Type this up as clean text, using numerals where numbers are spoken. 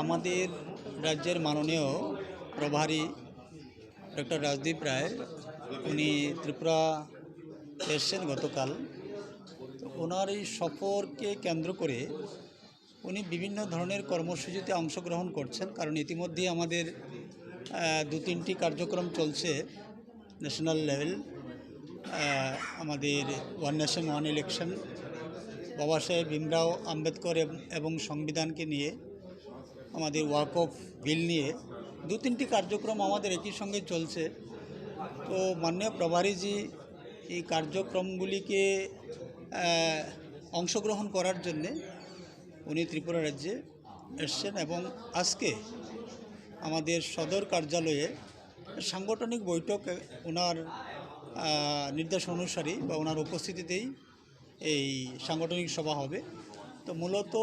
আমাদের রাজ্যের মাননীয় প্রভারী ডক্টর রাজদীপ রায় উনি ত্রিপুরা এসেছেন গতকাল। তো ওনার এই সফরকে কেন্দ্র করে উনি বিভিন্ন ধরনের কর্মসূচিতে অংশগ্রহণ করছেন, কারণ ইতিমধ্যেই আমাদের দু তিনটি কার্যক্রম চলছে ন্যাশনাল লেভেল। আমাদের ওয়ান নেশন ওয়ান ইলেকশন, বাবা সাহেব ভীমরাও আম্বেদকর এবং সংবিধানকে নিয়ে, আমাদের ওয়াকফ বিল নিয়ে দু তিনটি কার্যক্রম আমাদের একই সঙ্গে চলছে। তো মাননীয় প্রভারীজি এই কার্যক্রমগুলিকে অংশগ্রহণ করার জন্যে উনি ত্রিপুরা রাজ্যে এসছেন এবং আজকে আমাদের সদর কার্যালয়ে সাংগঠনিক বৈঠক ওনার নির্দেশ অনুসারী বা ওনার উপস্থিতিতেই এই সাংগঠনিক সভা হবে। তো মূলত